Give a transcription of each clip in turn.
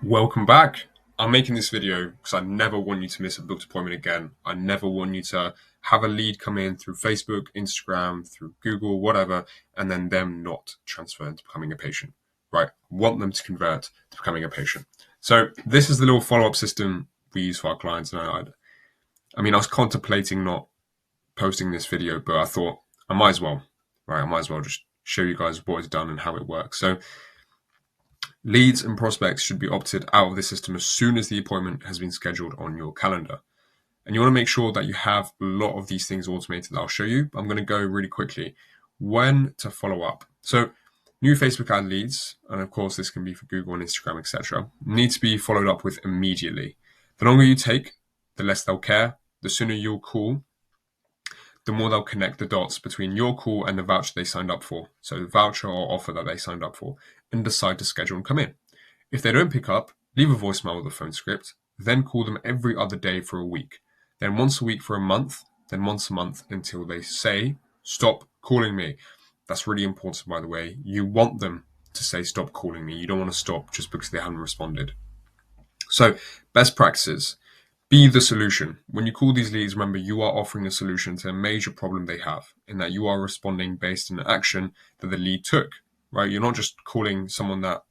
Welcome back. I'm making this video because I never want you to miss a booked appointment again. I never want you to have a lead come in through Facebook, Instagram, through Google, whatever, and then them not transfer into becoming a patient, right? I want them to convert to becoming a patient. So this is the little follow-up system we use for our clients. And I was contemplating not posting this video, but I thought I might as well, right? I might as well just show you guys what is done and how it works. So leads and prospects should be opted out of the system as soon as the appointment has been scheduled on your calendar. And you want to make sure that you have a lot of these things automated that I'll show you. I'm going to go really quickly. When to follow up. So new Facebook ad leads, and of course this can be for Google and Instagram, etc., need to be followed up with immediately. The longer you take, the less they'll care. The sooner you'll call, the more they'll connect the dots between your call and the voucher they signed up for. So the voucher or offer that they signed up for, and decide to schedule and come in. If they don't pick up, leave a voicemail with a phone script, then call them every other day for a week, then once a week for a month, then once a month until they say, stop calling me. That's really important, by the way. You want them to say, stop calling me. You don't want to stop just because they haven't responded. So best practices. Be the solution. When you call these leads, remember you are offering a solution to a major problem they have, in that you are responding based on an action that the lead took, right? You're not just calling someone that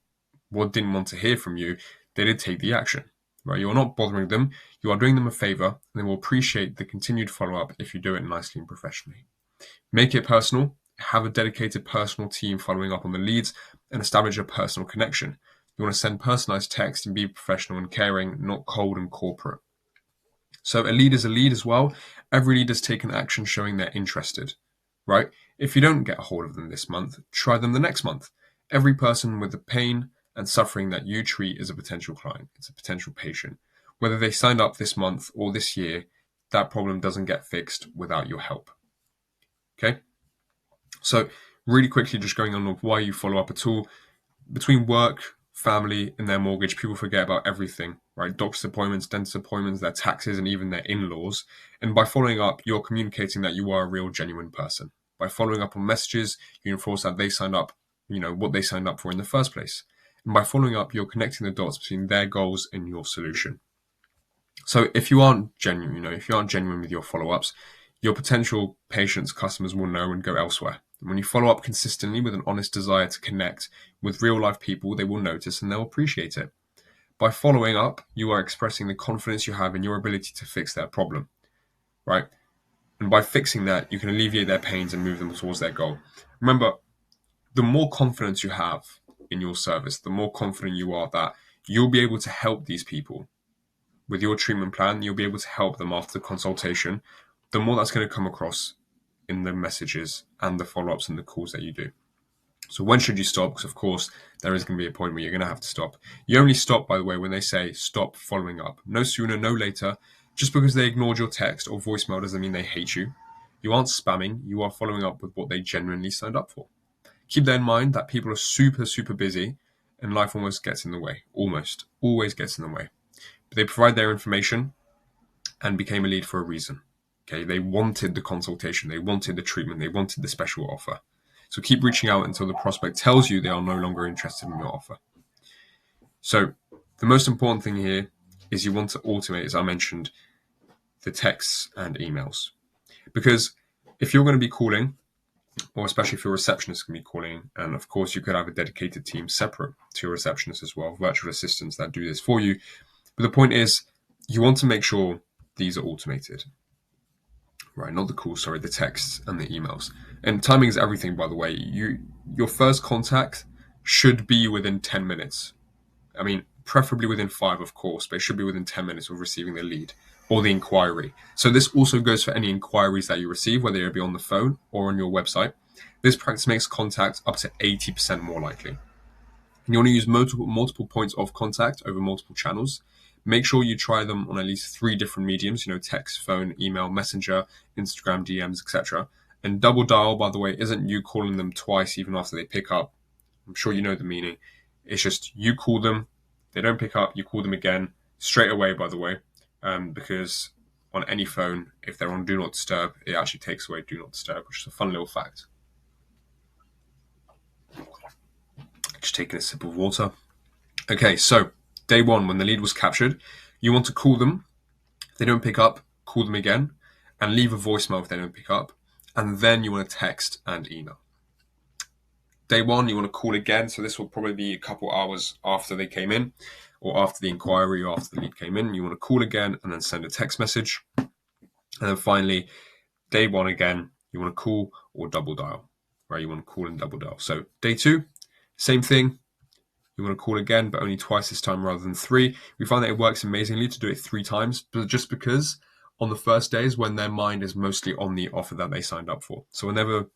didn't want to hear from you. They did take the action, right? You're not bothering them. You are doing them a favor, and they will appreciate the continued follow-up if you do it nicely and professionally. Make it personal. Have a dedicated personal team following up on the leads and establish a personal connection. You want to send personalized text and be professional and caring, not cold and corporate. So a lead is a lead as well. Every lead has taken action showing they're interested, right? If you don't get a hold of them this month, try them the next month. Every person with the pain and suffering that you treat is a potential client. It's a potential patient. Whether they signed up this month or this year, that problem doesn't get fixed without your help. Okay? So really quickly, just going on with why you follow up at all. Between work, family, and their mortgage, people forget about everything, right? Doctor's appointments, dentist appointments, their taxes, and even their in-laws. And by following up, you're communicating that you are a real, genuine person. By following up on messages, you enforce that they signed up, what they signed up for in the first place. And by following up, you're connecting the dots between their goals and your solution. So if you aren't genuine, if you aren't genuine with your follow-ups, your potential patients, customers will know and go elsewhere. And when you follow up consistently with an honest desire to connect with real life people, they will notice and they'll appreciate it. By following up, you are expressing the confidence you have in your ability to fix their problem, right? And by fixing that, you can alleviate their pains and move them towards their goal. Remember, the more confidence you have in your service, the more confident you are that you'll be able to help these people with your treatment plan. You'll be able to help them after the consultation. The more that's going to come across in the messages and the follow-ups and the calls that you do. So when should you stop? Because of course there is going to be a point where you're going to have to stop. You only stop, by the way, when they say stop following up. No sooner, no later. Just because they ignored your text or voicemail doesn't mean they hate you. You aren't spamming. You are following up with what they genuinely signed up for. Keep that in mind, that people are super, super busy and life almost gets in the way. Almost. Always gets in the way. But they provide their information and became a lead for a reason. Okay, they wanted the consultation, they wanted the treatment, they wanted the special offer. So keep reaching out until the prospect tells you they are no longer interested in your offer. So the most important thing here is you want to automate, as I mentioned, the texts and emails. Because if you're going to be calling, or especially if your receptionist can be calling, and of course you could have a dedicated team separate to your receptionist as well, virtual assistants that do this for you. But the point is, you want to make sure these are automated. Right, not the calls, sorry, the texts and the emails. And timing is everything, by the way. Your first contact should be within 10 minutes. I mean, preferably within 5, of course, but it should be within 10 minutes of receiving the lead or the inquiry. So this also goes for any inquiries that you receive, whether it be on the phone or on your website. This practice makes contact up to 80% more likely. And you want to use multiple points of contact over multiple channels. Make sure you try them on at least 3 different mediums, text, phone, email, messenger, Instagram, DMs, etc. And double dial, by the way, isn't you calling them twice even after they pick up. I'm sure you know the meaning. It's just you call them, they don't pick up, you call them again, straight away, by the way, because on any phone, if they're on Do Not Disturb, it actually takes away Do Not Disturb, which is a fun little fact. Just taking a sip of water. Okay, so Day 1, when the lead was captured, you want to call them. If they don't pick up, call them again and leave a voicemail if they don't pick up. And then you want to text and email. Day 1, you want to call again. So this will probably be a couple hours after they came in, or after the inquiry, or after the lead came in. You want to call again and then send a text message. And then finally, day 1 again, you want to call or double dial, right? You want to call and double dial. So day 2, same thing. You want to call again, but only twice this time rather than 3. We find that it works amazingly to do it 3 times, but just because on the first day is when their mind is mostly on the offer that they signed up for. So whenever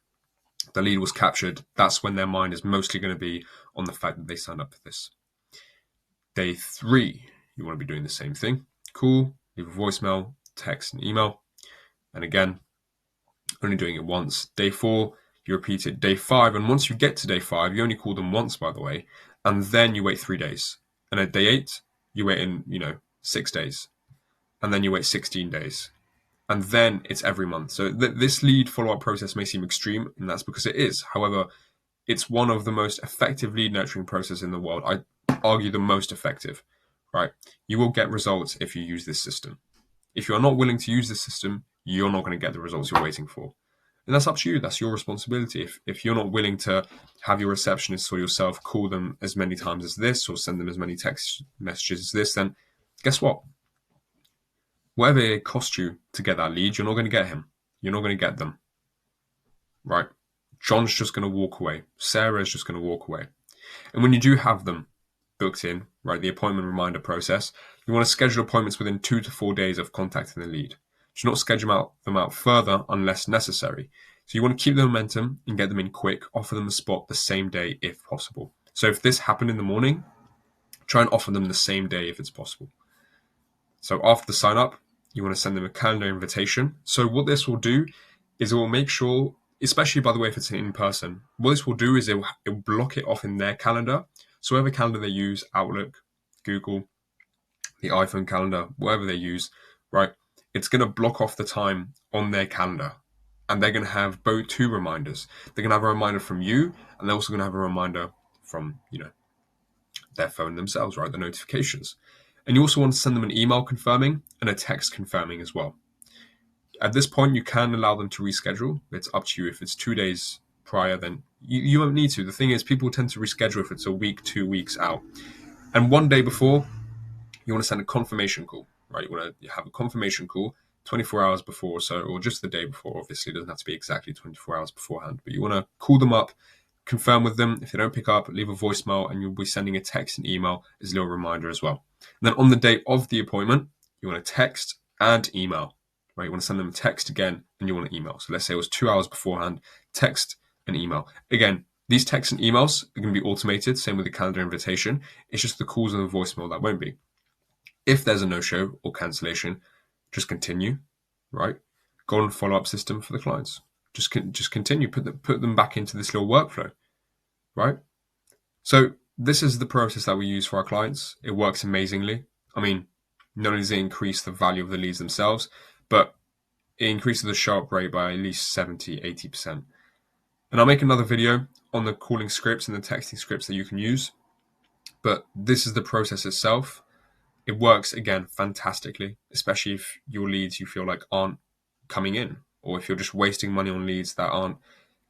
the lead was captured, that's when their mind is mostly going to be on the fact that they signed up for this. Day 3, you want to be doing the same thing. Call, leave a voicemail, text, and email. And again, only doing it once. Day 4, you repeat it. Day 5, and once you get to day 5, you only call them once, by the way, and then you wait 3 days. And at day 8, you wait in, 6 days. And then you wait 16 days. And then it's every month. So this lead follow-up process may seem extreme, and that's because it is. However, it's one of the most effective lead nurturing processes in the world. I argue the most effective, right? You will get results if you use this system. If you're not willing to use this system, you're not going to get the results you're waiting for. And that's up to you. That's your responsibility. If you're not willing to have your receptionists or yourself call them as many times as this, or send them as many text messages as this, then guess what? Whatever it costs you to get that lead, you're not going to get him. You're not going to get them. Right? John's just going to walk away. Sarah's just going to walk away. And when you do have them booked in, right, the appointment reminder process, you want to schedule appointments within 2 to 4 days of contacting the lead. Do not schedule them out further unless necessary. So you want to keep the momentum and get them in quick, offer them a spot the same day if possible. So if this happened in the morning, try and offer them the same day if it's possible. So after the sign up, you want to send them a calendar invitation. So what this will do is it will make sure, especially by the way, if it's in person, what this will do is it will block it off in their calendar. So whatever calendar they use, Outlook, Google, the iPhone calendar, whatever they use, right? It's going to block off the time on their calendar. And they're going to have both 2 reminders. They're going to have a reminder from you, and they're also going to have a reminder from, their phone themselves, right? The notifications. And you also want to send them an email confirming and a text confirming as well. At this point, you can allow them to reschedule. It's up to you. If it's 2 days prior, then you won't need to. The thing is, people tend to reschedule if it's a week, 2 weeks out. And 1 day before, you want to send a confirmation call, right? You want to have a confirmation call 24 hours before or so, or just the day before. Obviously, it doesn't have to be exactly 24 hours beforehand, but you want to call them up, confirm with them. If they don't pick up, leave a voicemail, and you'll be sending a text and email as a little reminder as well. And then on the day of the appointment, you want to text and email, right? You want to send them a text again, and you want to email. So let's say it was 2 hours beforehand, text and email. Again, these texts and emails are going to be automated, same with the calendar invitation. It's just the calls and the voicemail that won't be. If there's a no-show or cancellation, just continue, right? Golden follow-up system for the clients. Just continue, put them back into this little workflow, right? So this is the process that we use for our clients. It works amazingly. I mean, not only does it increase the value of the leads themselves, but it increases the show-up rate by at least 70, 80%. And I'll make another video on the calling scripts and the texting scripts that you can use. But this is the process itself. It works, again, fantastically, especially if your leads you feel like aren't coming in, or if you're just wasting money on leads that aren't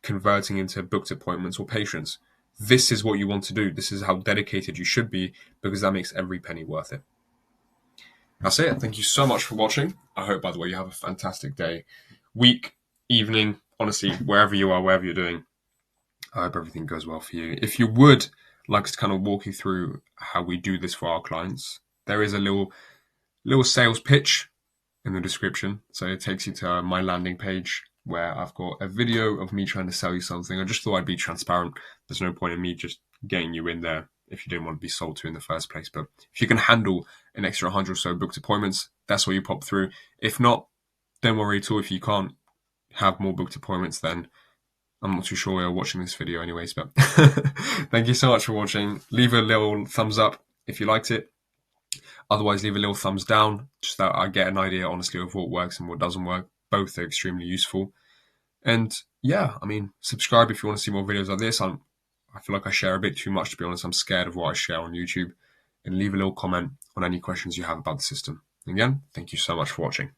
converting into booked appointments or patients. This is what you want to do. This is how dedicated you should be, because that makes every penny worth it. That's it. Thank you so much for watching. I hope, by the way, you have a fantastic day, week, evening, honestly, wherever you are, wherever you're doing. I hope everything goes well for you. If you would like to kind of walk you through how we do this for our clients, there is a little sales pitch in the description. So it takes you to my landing page where I've got a video of me trying to sell you something. I just thought I'd be transparent. There's no point in me just getting you in there if you didn't want to be sold to in the first place. But if you can handle an extra 100 or so booked appointments, that's what you pop through. If not, don't worry at all. If you can't have more booked appointments, then I'm not too sure you're watching this video anyways. But thank you so much for watching. Leave a little thumbs up if you liked it. Otherwise, leave a little thumbs down, just that I get an idea, honestly, of what works and what doesn't work. Both are extremely useful. And yeah, I mean, subscribe if you want to see more videos like this. I feel like I share a bit too much, to be honest. I'm scared of what I share on YouTube. and leave a little comment on any questions you have about the system. Again, thank you so much for watching.